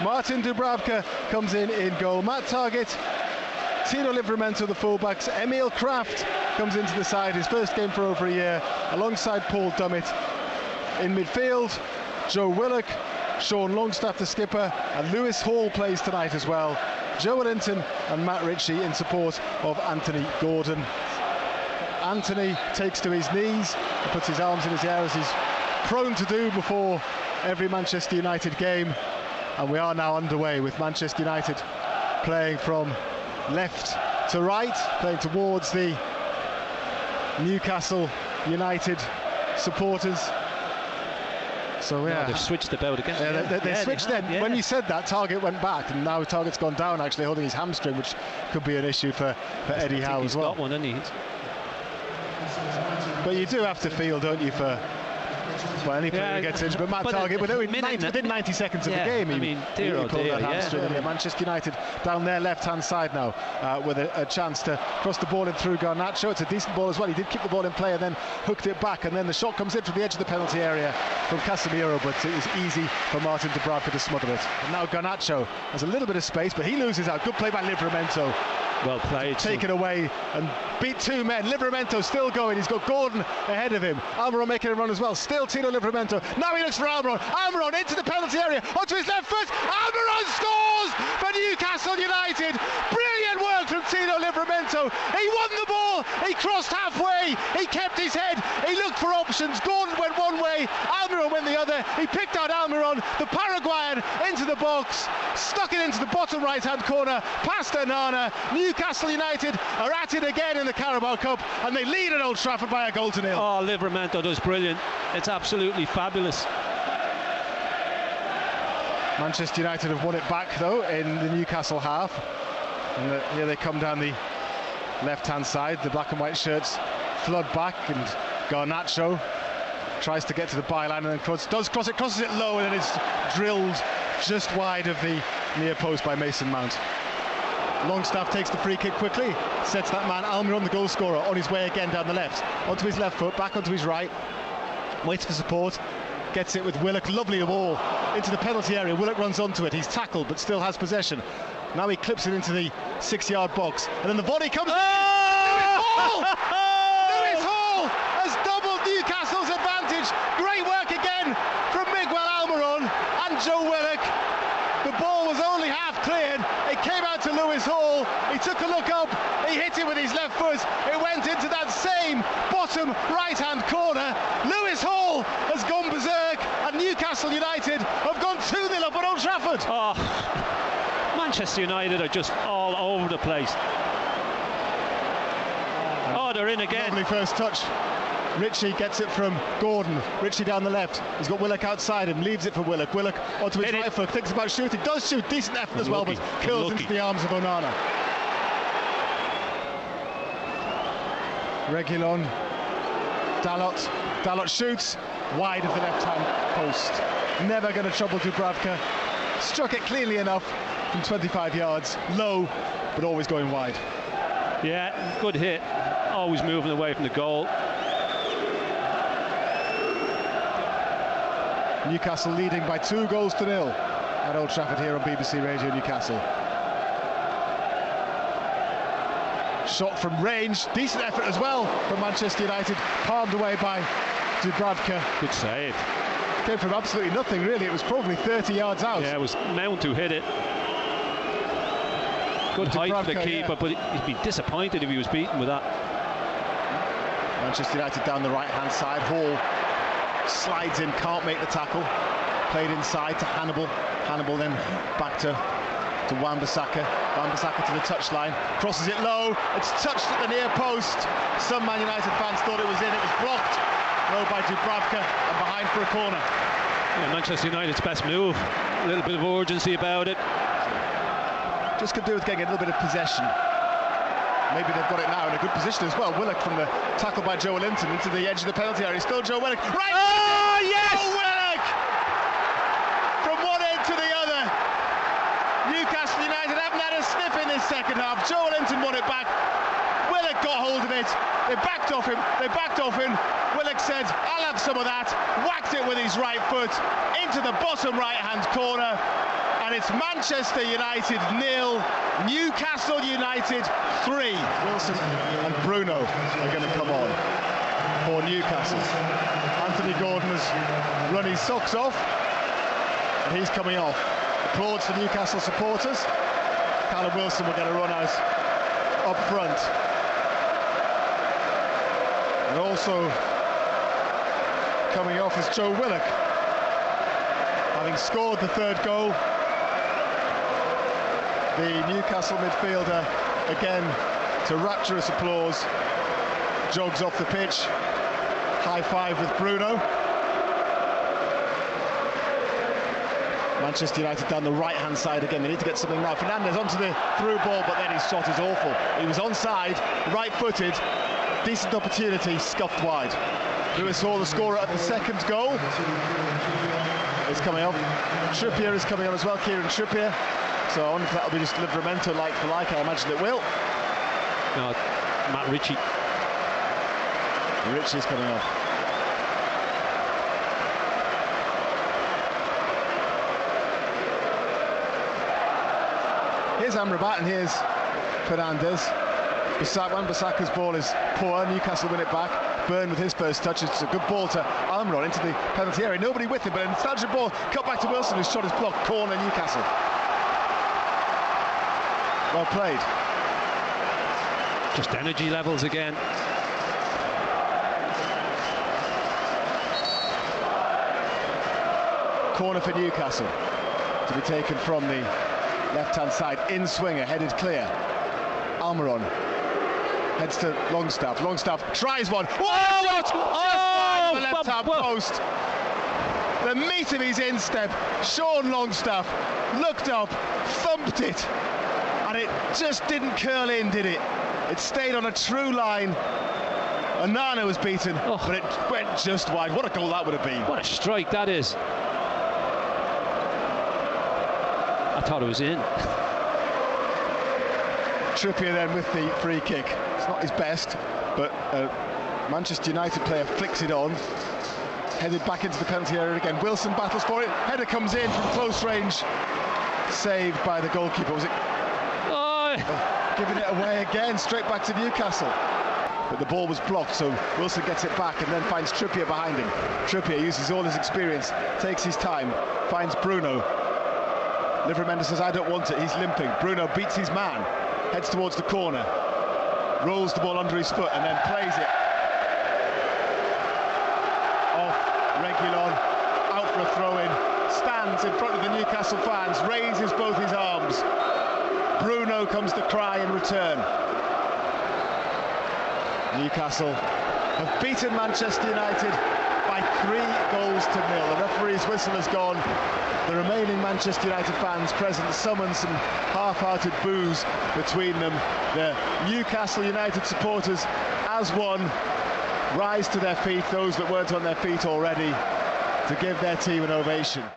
Martin Dubravka comes in goal. Matt Targett, Tino Livramento, the fullbacks. Emil Kraft comes into the side, his first game for over a year, alongside Paul Dummett. In midfield, Joe Willock, Sean Longstaff, the skipper, and Lewis Hall plays tonight as well. Joe Linton and Matt Ritchie in support of Anthony Gordon. Anthony takes to his knees and puts his arms in his air as he's prone to do before every Manchester United game. And we are now underway with Manchester United playing from left to right, playing towards the Newcastle United supporters. So yeah, they've switched about again. Yeah, they switched then. Yeah. When you said that, Targett went back, and now Targett's gone down, actually holding his hamstring, which could be an issue for Eddie Howe as well. He's got one, hasn't he? But you do have to feel, don't you, for any player gets injured. But Matt Targett, within 90 seconds of the game, he pulled that hamstring. And Manchester United down their left-hand side now with a chance to cross the ball in through Garnacho. It's a decent ball as well. He did keep the ball in play and then hooked it back. And then the shot comes in from the edge of the penalty area from Casemiro, but it was easy for Martin Dubravka to smother it. And now Garnacho has a little bit of space, but he loses out. Good play by Livramento. Well played. Take it away and beat two men. Livramento still going. He's got Gordon ahead of him. Almiron making a run as well. Still Tino Livramento. Now he looks for Almiron. Almiron into the penalty area. Onto his left foot. Almiron scores for Newcastle United. Brilliant work from Tino Livramento. He won the ball. He crossed halfway. He kept his head. He looked for options. Gordon went one way. Almiron went the other. He picked out Almiron, the Paraguayan, into the box. Stuck it into the bottom right-hand corner. Past Onana. Newcastle United are at it again in the Carabao Cup, and they lead at Old Trafford by a goal to nil. Oh, Livramento does brilliant. It's absolutely fabulous. Manchester United have won it back though in the Newcastle half, and here they come down the left-hand side. The black and white shirts flood back, and Garnacho tries to get to the byline and then crosses it low, and then it's drilled just wide of the near post by Mason Mount. Longstaff takes the free kick quickly, sets that man Almiron, the goal scorer, on his way again down the left, onto his left foot, back onto his right, waits for support, gets it with Willock, lovely ball into the penalty area. Willock runs onto it, he's tackled but still has possession. Now he clips it into the 6-yard box, and then the volley comes. Oh! Lewis Hall has doubled Newcastle's advantage. Great work again from Miguel Almiron and Joe Willock. The ball was only half cleared. It came out to Lewis Hall. He took a look up. He hit it with his left foot. It went into that same bottom right-hand corner. Lewis Hall has gone berserk, and Newcastle United have gone 2-0 up at Old Trafford. Oh, Manchester United are just all over the place. Oh, they're in again. Lovely first touch. Ritchie gets it from Gordon. Ritchie down the left. He's got Willock outside him. Leaves it for Willock. Willock onto his right foot. Thinks about shooting. Does shoot. Decent effort as well, but kills into the arms of Onana. Reguilon. Dalot shoots wide of the left-hand post. Never going to trouble Dubravka. Struck it cleanly enough from 25 yards. Low, but always going wide. Yeah, good hit. Always moving away from the goal. Newcastle leading by 2-0 at Old Trafford here on BBC Radio Newcastle. Shot from range, decent effort as well from Manchester United, palmed away by Dubravka. Good save. Came from absolutely nothing really, it was probably 30 yards out. Yeah, it was Mount who hit it. Good height for the keeper, but he'd be disappointed if he was beaten with that. Manchester United down the right-hand side. Hall slides in, can't make the tackle. Played inside to Hannibal. Hannibal then back to Wan-Bissaka. Wan-Bissaka to the touchline. Crosses it low. It's touched at the near post. Some Man United fans thought it was in. It was blocked. Low by Dubravka and behind for a corner. Yeah, Manchester United's best move. A little bit of urgency about it. Just could do with getting a little bit of possession. Maybe they've got it now in a good position as well. Willock from the tackle by Joe Linton into the edge of the penalty area. Still Joe Willock. Right! Oh, yes! Joe Willock! From one end to the other. Newcastle United haven't had a sniff in this second half. Joe Linton won it back. Willock got hold of it. They backed off him. Willock said, I'll have some of that. Whacked it with his right foot into the bottom right-hand corner. And it's Manchester United 0, Newcastle United 3. Wilson and Bruno are going to come on for Newcastle. Anthony Gordon has run his socks off, and he's coming off. Applauds for Newcastle supporters. Callum Wilson will get a run out up front. And also coming off is Joe Willock, having scored the third goal. The Newcastle midfielder, again, to rapturous applause, jogs off the pitch. High five with Bruno. Manchester United down the right-hand side again. They need to get something now. Fernandes onto the through ball, but then his shot is awful. He was onside, right-footed, decent opportunity, scuffed wide. Lewis Hall, the scorer at the second goal, is coming on. Trippier is coming on as well, Kieran Trippier. So I wonder if that'll be just Livramento like for like. I imagine it will. No, Matt Ritchie. Ritchie's coming off. Here's Amrabat and here's Fernandes. Bissaka's ball is poor. Newcastle win it back. Byrne with his first touch. It's a good ball to Almiron into the penalty area. Nobody with him, but an intelligent ball cut back to Wilson, whose shot is blocked. Corner, Newcastle. Well played. Just energy levels again. Corner for Newcastle to be taken from the left-hand side. In swinger, headed clear. Almiron heads to Longstaff. Longstaff tries one. What a shot! Just the left-hand post. The meat of his instep. Sean Longstaff looked up, thumped it, and it just didn't curl in, did it? It stayed on a true line. Onana was beaten, but it went just wide. What a goal that would have been. What a strike that is. I thought it was in. Trippier then with the free kick. It's not his best, but Manchester United player flicks it on. Headed back into the penalty area again. Wilson battles for it. Header comes in from close range. Saved by the goalkeeper. Was it? Giving it away again, straight back to Newcastle. But the ball was blocked, so Wilson gets it back and then finds Trippier behind him. Trippier uses all his experience, takes his time, finds Bruno. Livramento says, I don't want it, he's limping. Bruno beats his man, heads towards the corner, rolls the ball under his foot and then plays it off Reguilon, out for a throw-in, stands in front of the Newcastle fans, raises both his arms. Bruno comes to cry in return. Newcastle have beaten Manchester United by 3 goals to 0. The referee's whistle has gone. The remaining Manchester United fans present summon some half-hearted boos between them. The Newcastle United supporters, as one, rise to their feet, those that weren't on their feet already, to give their team an ovation.